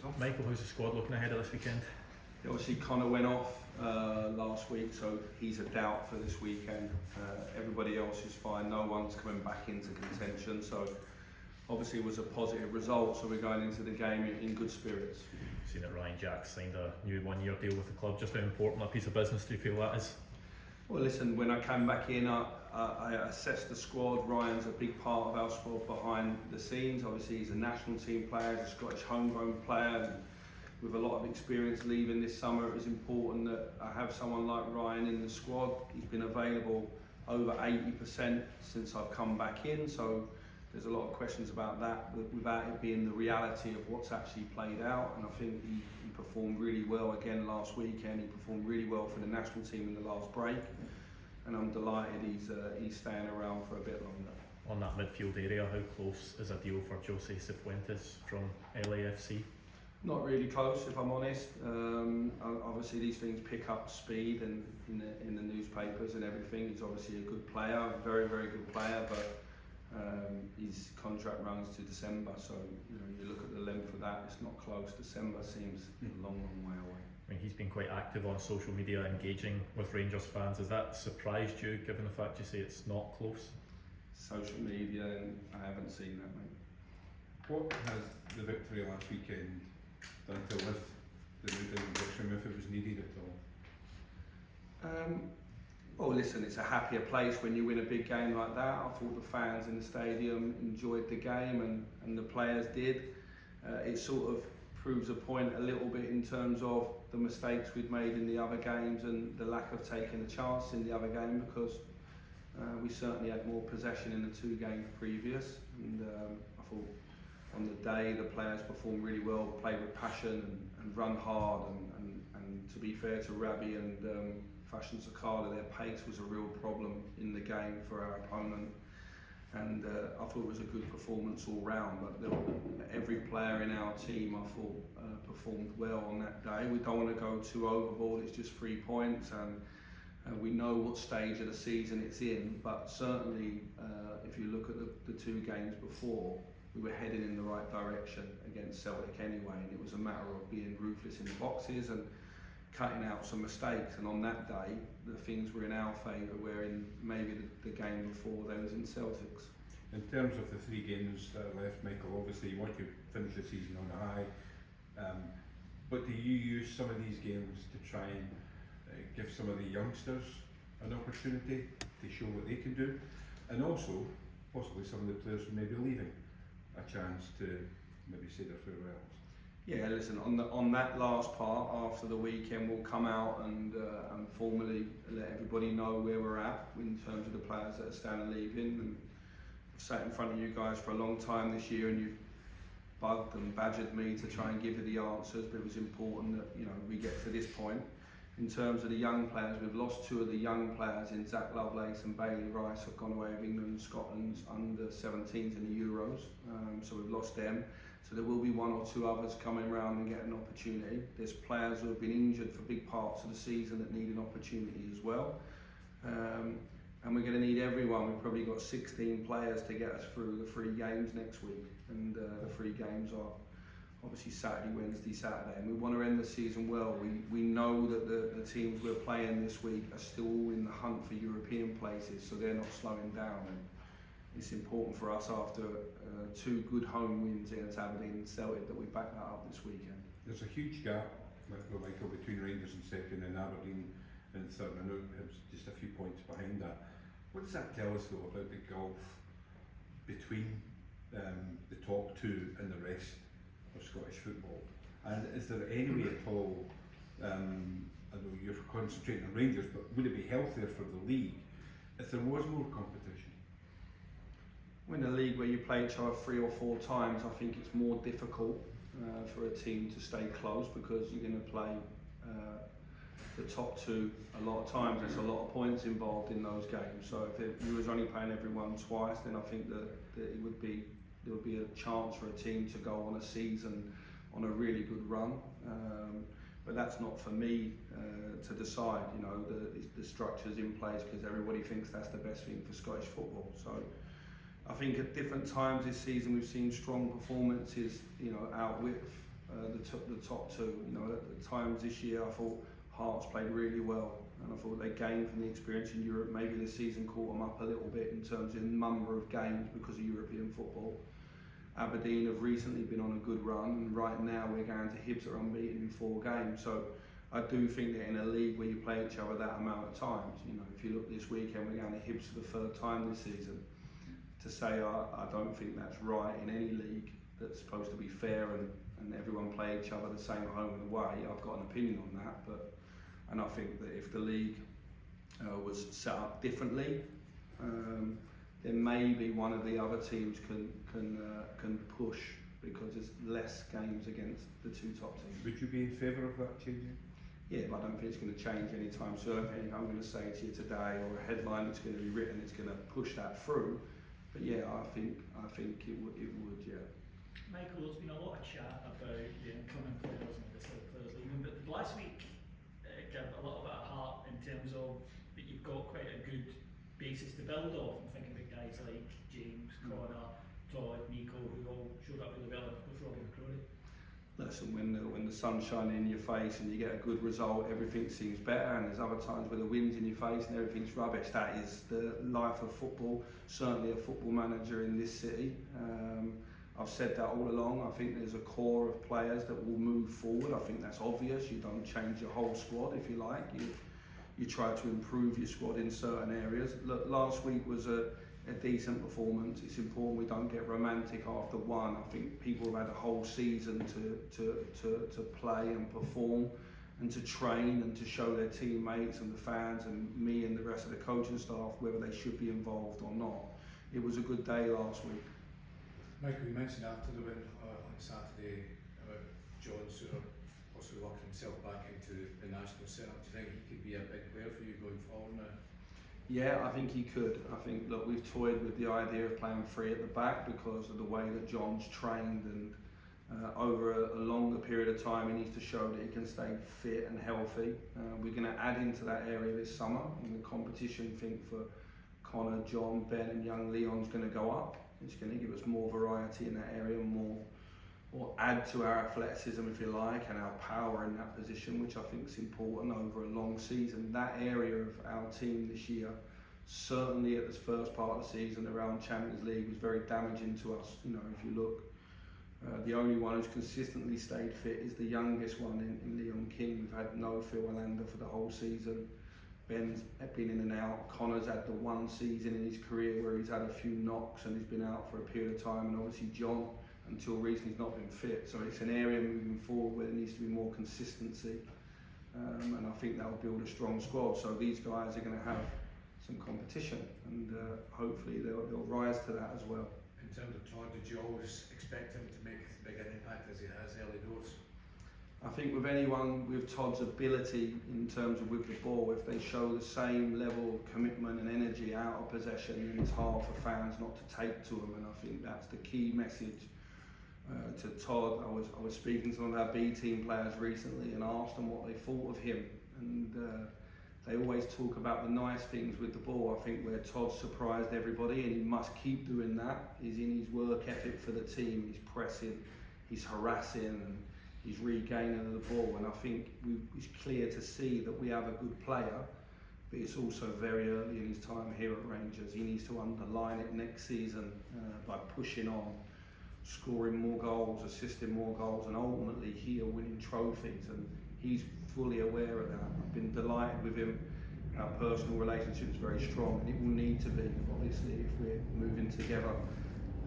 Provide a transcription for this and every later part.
tough. Michael, how's the squad looking ahead of this weekend? Obviously Connor went off last week, so he's a doubt for this weekend. Everybody else is fine, no one's coming back into contention, so obviously it was a positive result, so we're going into the game in good spirits. Seen that Ryan Jack signed a new 1-year deal with the club. Just how important a piece of business do you feel that is? Well, listen, when I came back in, I assessed the squad. Ryan's a big part of our squad behind the scenes. Obviously he's a national team player, he's a Scottish homegrown player, and with a lot of experience leaving this summer, it was important that I have someone like Ryan in the squad. He's been available over 80% since I've come back in, so there's a lot of questions about that without it being the reality of what's actually played out. And I think he performed really well again last weekend. He performed really well for the national team in the last break, and I'm delighted he's staying around for a bit longer. On that midfield area, how close is a deal for Jose Cifuentes from LAFC? Not really close, if I'm honest. Obviously these things pick up speed and in the newspapers and everything. He's obviously a good player, a very, very good player, but his contract runs to December, so you look at the length of that, it's not close. December seems a long, long way away. I mean, he's been quite active on social media, engaging with Rangers fans. Has that surprised you, given the fact you say it's not close? Social media, and I haven't seen that, mate. What has the victory last weekend done to lift the mood in the dressing room if it was needed at all? Well, listen, it's a happier place when you win a big game like that. I thought the fans in the stadium enjoyed the game, and the players did. It sort of proves a point a little bit in terms of the mistakes we'd made in the other games and the lack of taking a chance in the other game, because we certainly had more possession in the 2 games previous, and I thought on the day the players performed really well, played with passion and run hard, and to be fair to Rabi and Fashion Sakala, their pace was a real problem in the game for our opponent, and I thought it was a good performance all round. But every player in our team, I thought, performed well on that day. We don't want to go too overboard, it's just 3 points, and we know what stage of the season it's in, but certainly if you look at the 2 games before, we were heading in the right direction against Celtic anyway, and it was a matter of being ruthless in the boxes and cutting out some mistakes. And on that day, the things were in our favour, where in maybe the game before they was in Celtic's. In terms of the 3 games that are left, Michael, obviously you want to finish the season on a high, but do you use some of these games to try and give some of the youngsters an opportunity to show what they can do, and also possibly some of the players who may be leaving a chance to maybe say their farewells? Yeah, listen, on that last part, after the weekend, we'll come out and formally let everybody know where we're at in terms of the players that are standing leaving. And I've sat in front of you guys for a long time this year, and you've bugged and badgered me to try and give you the answers, but it was important that we get to this point. In terms of the young players, we've lost 2 of the young players in Zach Lovelace and Bailey Rice have gone away with England and Scotland's under 17s in the Euros, so we've lost them. So there will be 1 or 2 others coming around and get an opportunity. There's players who have been injured for big parts of the season that need an opportunity as well. And we're going to need everyone. We've probably got 16 players to get us through the 3 games next week, and the 3 games are obviously Saturday, Wednesday, Saturday, and we want to end the season well. We know that the teams we're playing this week are still in the hunt for European places, so they're not slowing down. And it's important for us, after 2 good home wins against Aberdeen and Celtic, that we back that up this weekend. There's a huge gap, Michael, between Rangers in second and Aberdeen in third. I know it was just a few points behind that. What does that tell us though about the gulf between the top 2 and the rest of Scottish football? And is there any way at all, I know you're concentrating on Rangers, but would it be healthier for the league if there was more competition? In a league where you play each other 3 or 4 times, I think it's more difficult for a team to stay close, because you're going to play the top 2 a lot of times. There's a lot of points involved in those games. So if you was only playing everyone twice, then I think that there would be a chance for a team to go on a season on a really good run. But that's not for me to decide. The structure's in place because everybody thinks that's the best thing for Scottish football. So I think at different times this season we've seen strong performances, out with the top two. You know, at times this year I thought Hearts played really well, and I thought they gained from the experience in Europe. Maybe the season caught them up a little bit in terms of the number of games because of European football. Aberdeen have recently been on a good run, and right now we're going to Hibs are unbeaten in 4 games. So I do think that in a league where you play each other that amount of times, you know, if you look this weekend, we're going to Hibs for the 3rd time this season. To say I don't think that's right in any league that's supposed to be fair and everyone play each other the same home and away, I've got an opinion on that. And I think that if the league was set up differently, then maybe one of the other teams can push because there's less games against the 2 top teams. Would you be in favour of that changing? Yeah, but I don't think it's going to change anytime soon. I don't think I'm going to say to you today or a headline that's going to be written is going to push that through. But yeah, I think it would, yeah. Michael, there's been a lot of chat about the incoming players and the players leaving, but last week gave a little bit of heart in terms of that you've got quite a good basis to build off. I'm thinking about guys like James, Connor, Todd, Nico, who all showed up really well, and of course Robbie McCrory. Listen, when the sun's shining in your face and you get a good result, everything seems better, and there's other times where the wind's in your face and everything's rubbish. That is the life of football, certainly a football manager in this city. I've said that all along. I think there's a core of players that will move forward. I think that's obvious. You don't change your whole squad, if you like. You try to improve your squad in certain areas. Look, last week was a decent performance. It's important we don't get romantic after one. I think people have had a whole season to play and perform and to train and to show their teammates and the fans and me and the rest of the coaching staff whether they should be involved or not. It was a good day last week. Michael, you mentioned after the win on Saturday about John sort of possibly working himself back into the national setup. Do you think he could be a big player for you going forward now? Yeah, I think he could. I think, look, we've toyed with the idea of playing 3 at the back because of the way that John's trained, and over a longer period of time he needs to show that he can stay fit and healthy. We're going to add into that area this summer in the competition. I think for Connor, John, Ben and young Leon's going to go up. It's going to give us more variety in that area, more, or add to our athleticism, if you like, and our power in that position, which I think is important over a long season. That area of our team this year, certainly at this first part of the season around Champions League, was very damaging to us. You know, if you look, the only one who's consistently stayed fit is the youngest one in Leon King. We've had no Phil Olander for the whole season. Ben's been in and out. Connor's had the one season in his career where he's had a few knocks and he's been out for a period of time, and obviously John, until recently, he's not been fit. So it's an area moving forward where there needs to be more consistency, and I think that'll build a strong squad. So these guys are going to have some competition, and hopefully they'll rise to that as well. In terms of Todd, did you always expect him to make as big an impact as he has early doors? I think with anyone with Todd's ability in terms of with the ball, if they show the same level of commitment and energy out of possession, then it's hard for fans not to take to them, and I think that's the key message to Todd. I was speaking to some of our B team players recently and asked them what they thought of him, and they always talk about the nice things with the ball. I think where Todd surprised everybody, and he must keep doing that, is in his work ethic for the team. He's pressing, he's harassing, and he's regaining the ball, and I think it's clear to see that we have a good player, but it's also very early in his time here at Rangers. He needs to underline it next season by pushing on, scoring more goals, assisting more goals, and ultimately here winning trophies, and he's fully aware of that. I've been delighted with him. Our personal relationship is very strong, and it will need to be, obviously, if we're moving together,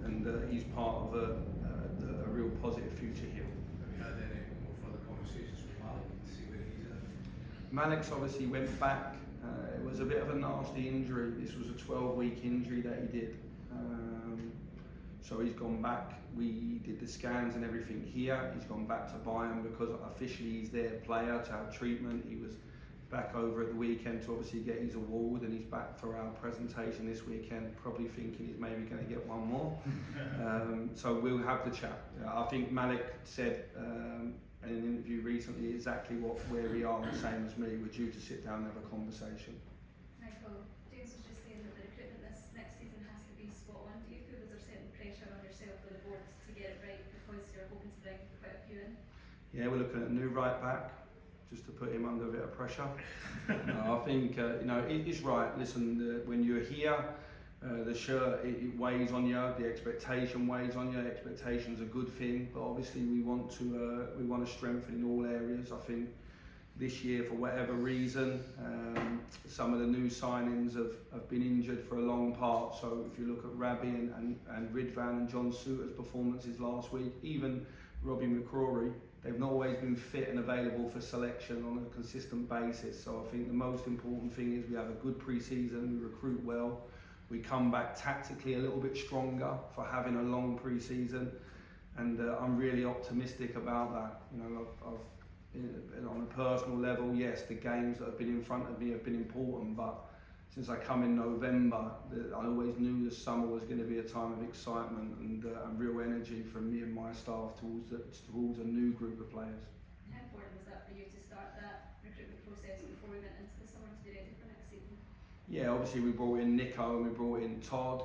and he's part of a real positive future here. Have you had any more further conversations with Malik to see where he's at? Malik's obviously went back. It was a bit of a nasty injury. This was a 12-week injury that he did. So he's gone back. We did the scans and everything here. He's gone back to Bayern because officially he's their player to have treatment. He was back over at the weekend to obviously get his award, and he's back for our presentation this weekend, probably thinking he's maybe going to get one more. So we'll have the chat. I think Malik said in an interview recently exactly where we are, the same as me. We're due to sit down and have a conversation. Michael, James was just saying that the recruitment this next season has to be spot on. Do you feel there's a certain pressure on yourself or the board to get it right because you're hoping to bring quite a few in? Yeah, we're looking at a new right back, just to put him under a bit of pressure. No, I think it's right. Listen, when you're here, the shirt it weighs on you. The expectation weighs on you. Expectation's a good thing, but obviously we want to strengthen in all areas. I think this year, for whatever reason, some of the new signings have been injured for a long part. So if you look at Rabbi and Ridvan and John Suter's performances last week, even Robbie McCrory, they've not always been fit and available for selection on a consistent basis. So I think the most important thing is we have a good pre-season, we recruit well, we come back tactically a little bit stronger for having a long pre-season, and I'm really optimistic about that. You know, I've on a personal level, yes, the games that have been in front of me have been important, but since I come in November, I always knew the summer was going to be a time of excitement and real energy from me and my staff towards a new group of players. How important was that for you to start that recruitment process before we went into the summer to be ready for next season? Yeah, obviously we brought in Nico and we brought in Todd.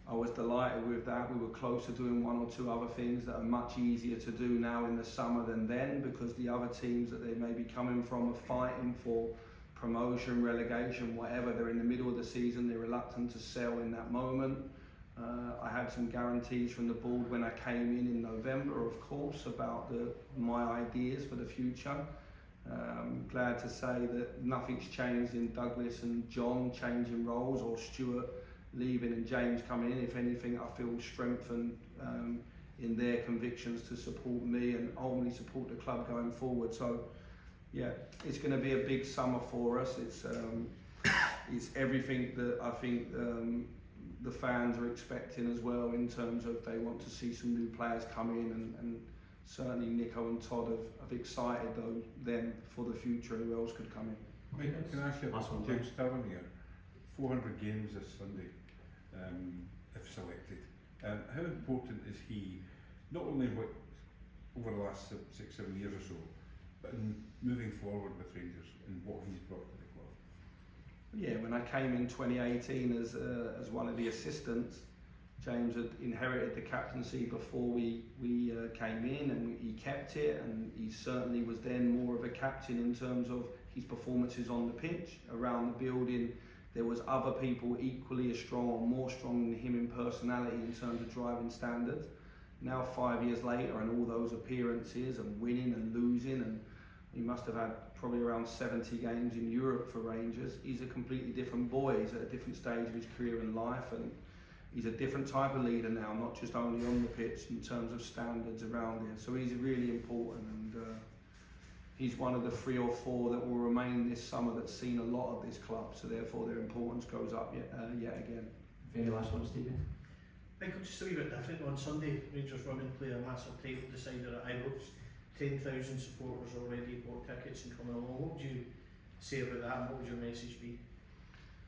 I was delighted with that. We were close to doing one or two other things that are much easier to do now in the summer than then, because the other teams that they may be coming from are fighting for promotion, relegation, whatever. They're in the middle of the season, they're reluctant to sell in that moment. I had some guarantees from the board when I came in November, of course, about my ideas for the future. Glad to say that nothing's changed in Douglas and John changing roles, or Stuart leaving and James coming in. If anything, I feel strengthened in their convictions to support me and ultimately support the club going forward. So yeah, it's going to be a big summer for us. It's everything that I think the fans are expecting as well, in terms of they want to see some new players come in, and certainly Nico and Todd have excited them for the future. Who else could come in? Mike, can I ask you about James Sterling here? 400 games this Sunday, if selected. How important is he, not only over the last 6-7 years or so, but in moving forward with Rangers and what he's brought to the club? Yeah, when I came in 2018 as one of the assistants, James had inherited the captaincy before we came in, and he kept it, and he certainly was then more of a captain in terms of his performances on the pitch. Around the building, there was other people equally as strong or more strong than him in personality in terms of driving standards. Now 5 years later, and all those appearances and winning and losing, and he must have had probably around 70 games in Europe for Rangers. He's a completely different boy. He's at a different stage of his career and life, and he's a different type of leader now, not just only on the pitch in terms of standards around him. So he's really important, and he's one of the 3 or 4 that will remain this summer that's seen a lot of this club. So therefore their importance goes up yet again. Very last one, Stephen. Michael, just a wee bit different. On Sunday, Rangers women play a massive title decider at Ibrox. 10,000 supporters already bought tickets and coming along. What would you say about that, and what would your message be?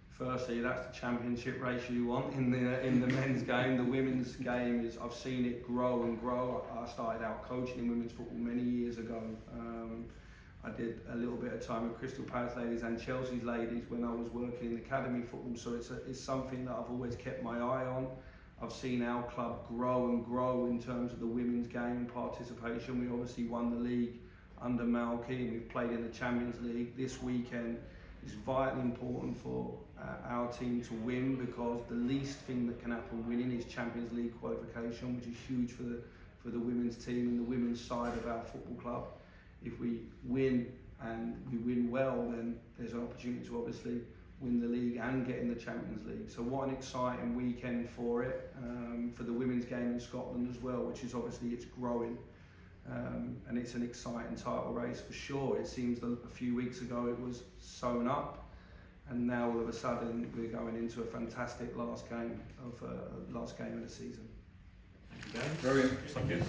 Firstly, that's the championship race you want in the men's game. The women's game is, I've seen it grow and grow. I started out coaching in women's football many years ago. I did a little bit of time with Crystal Palace ladies and Chelsea's ladies when I was working in academy football. So it's something that I've always kept my eye on. I've seen our club grow and grow in terms of the women's game and participation. We obviously won the league under Malky, and we've played in the Champions League. This weekend is vitally important for our team to win, because the least thing that can happen winning is Champions League qualification, which is huge for the women's team and the women's side of our football club. If we win, and we win well, then there's an opportunity to obviously win the league and get in the Champions League. So what an exciting weekend for it, for the women's game in Scotland as well, which is obviously it's growing, and it's an exciting title race for sure. It seems that a few weeks ago it was sewn up, and now all of a sudden we're going into a fantastic last game of the season. Thank you, guys. Brilliant. Thank you.